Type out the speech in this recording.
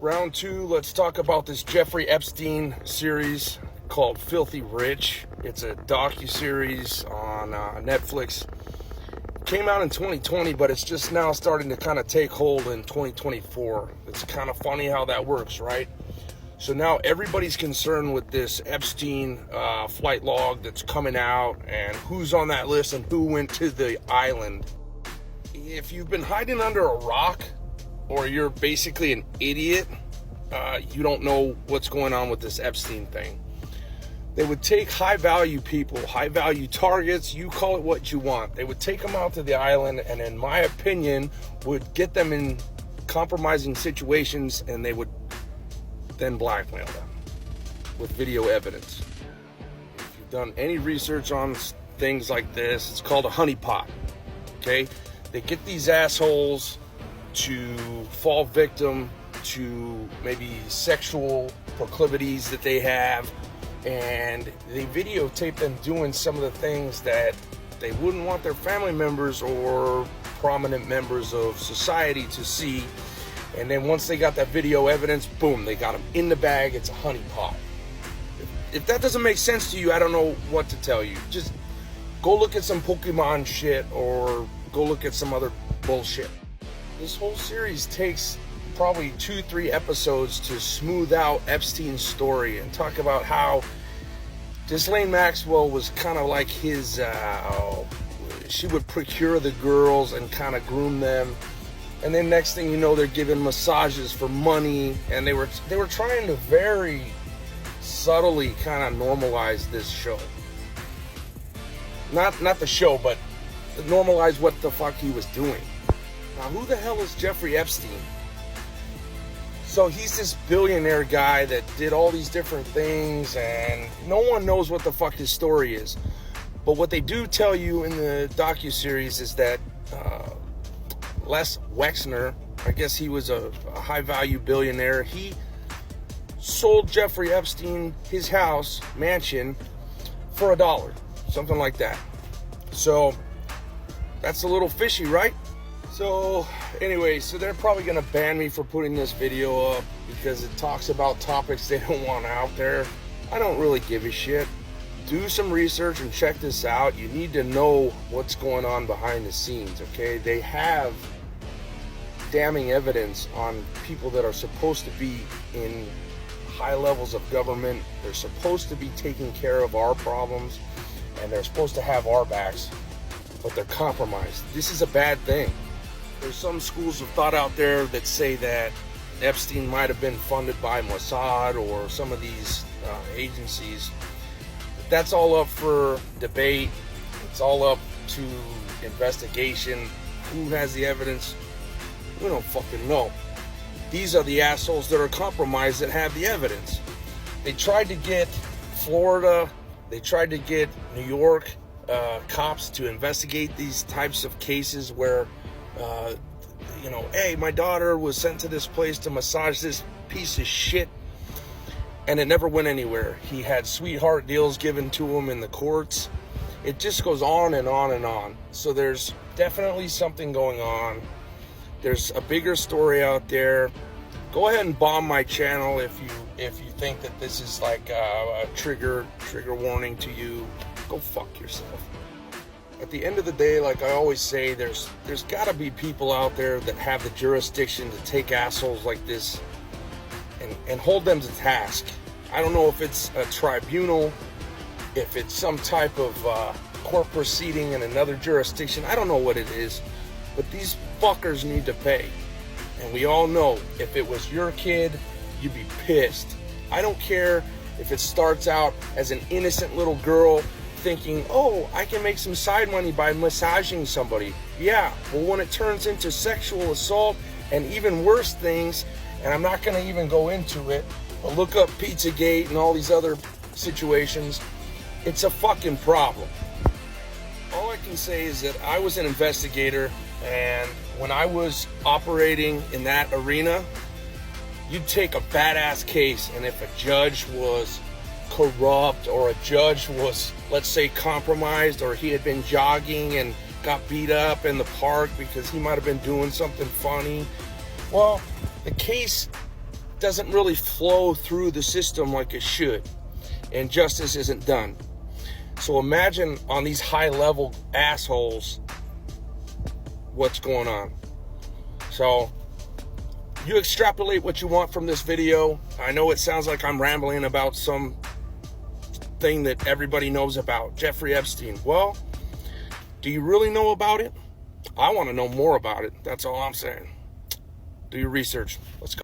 Round two, let's talk about this Jeffrey Epstein series called Filthy Rich. It's a docu-series on Netflix. Came out in 2020, but it's just now starting to kind of take hold in 2024. It's kind of funny how that works, right? So now everybody's concerned with this Epstein flight log that's coming out and who's on that list and who went to the island. If you've been hiding under a rock, or you're basically an idiot, you don't know what's going on with this Epstein thing. They would take high-value people, high-value targets, you call it what you want. They would take them out to the island and, in my opinion, would get them in compromising situations, and they would then blackmail them with video evidence. If you've done any research on things like this, it's called a honeypot, okay? They get these assholes to fall victim to maybe sexual proclivities that they have, and they videotape them doing some of the things that they wouldn't want their family members or prominent members of society to see. And then once they got that video evidence, boom, they got them in the bag. It's a honeypot. If that doesn't make sense to you, I don't know what to tell you. Just go look at some Pokemon shit or go look at some other bullshit. This whole series takes probably 2-3 episodes to smooth out Epstein's story and talk about how Ghislaine Maxwell was kind of like his, she would procure the girls and kind of groom them. And then next thing you know, they're giving massages for money, and they were trying to very subtly kind of normalize this show. Not the show, but normalize what the fuck he was doing. Now, who the hell is Jeffrey Epstein? So he's this billionaire guy that did all these different things, and no one knows what the fuck his story is. But what they do tell you in the docuseries is that Les Wexner, I guess he was a high-value billionaire, he sold Jeffrey Epstein his house, mansion, for $1, something like that. So that's a little fishy, right? So anyway, so they're probably gonna ban me for putting this video up because it talks about topics they don't want out there. I don't really give a shit. Do some research and check this out. You need to know what's going on behind the scenes, okay? They have damning evidence on people that are supposed to be in high levels of government. They're supposed to be taking care of our problems, and they're supposed to have our backs, but they're compromised. This is a bad thing. There's some schools of thought out there that say that Epstein might have been funded by Mossad or some of these agencies. But that's all up for debate. It's all up to investigation. Who has the evidence? We don't fucking know. These are the assholes that are compromised that have the evidence. They tried to get Florida, they tried to get New York cops to investigate these types of cases where hey, my daughter was sent to this place to massage this piece of shit, and it never went anywhere. He had sweetheart deals given to him in the courts. It just goes on and on and on. So there's definitely something going on. There's a bigger story out there. Go ahead and bomb my channel if you think that this is like a trigger warning to you. Go fuck yourself. At the end of the day, like I always say, there's got to be people out there that have the jurisdiction to take assholes like this and hold them to task. I don't know if it's a tribunal, if it's some type of court proceeding in another jurisdiction. I don't know what it is, but these fuckers need to pay. And we all know if it was your kid, you'd be pissed. I don't care if it starts out as an innocent little girl thinking, oh, I can make some side money by massaging somebody. Yeah, well, when it turns into sexual assault and even worse things, and I'm not going to even go into it, but look up Pizzagate and all these other situations, it's a fucking problem. All I can say is that I was an investigator, and when I was operating in that arena, you'd take a badass case, and if a judge was corrupt or a judge was, let's say, compromised, or he had been jogging and got beat up in the park because he might have been doing something funny, well, the case doesn't really flow through the system like it should, and justice isn't done. So imagine on these high-level assholes what's going on. So you extrapolate what you want from this video. I know it sounds like I'm rambling about some thing that everybody knows about, Jeffrey Epstein. Well, do you really know about it? I want to know more about it. That's all I'm saying. Do your research. Let's go.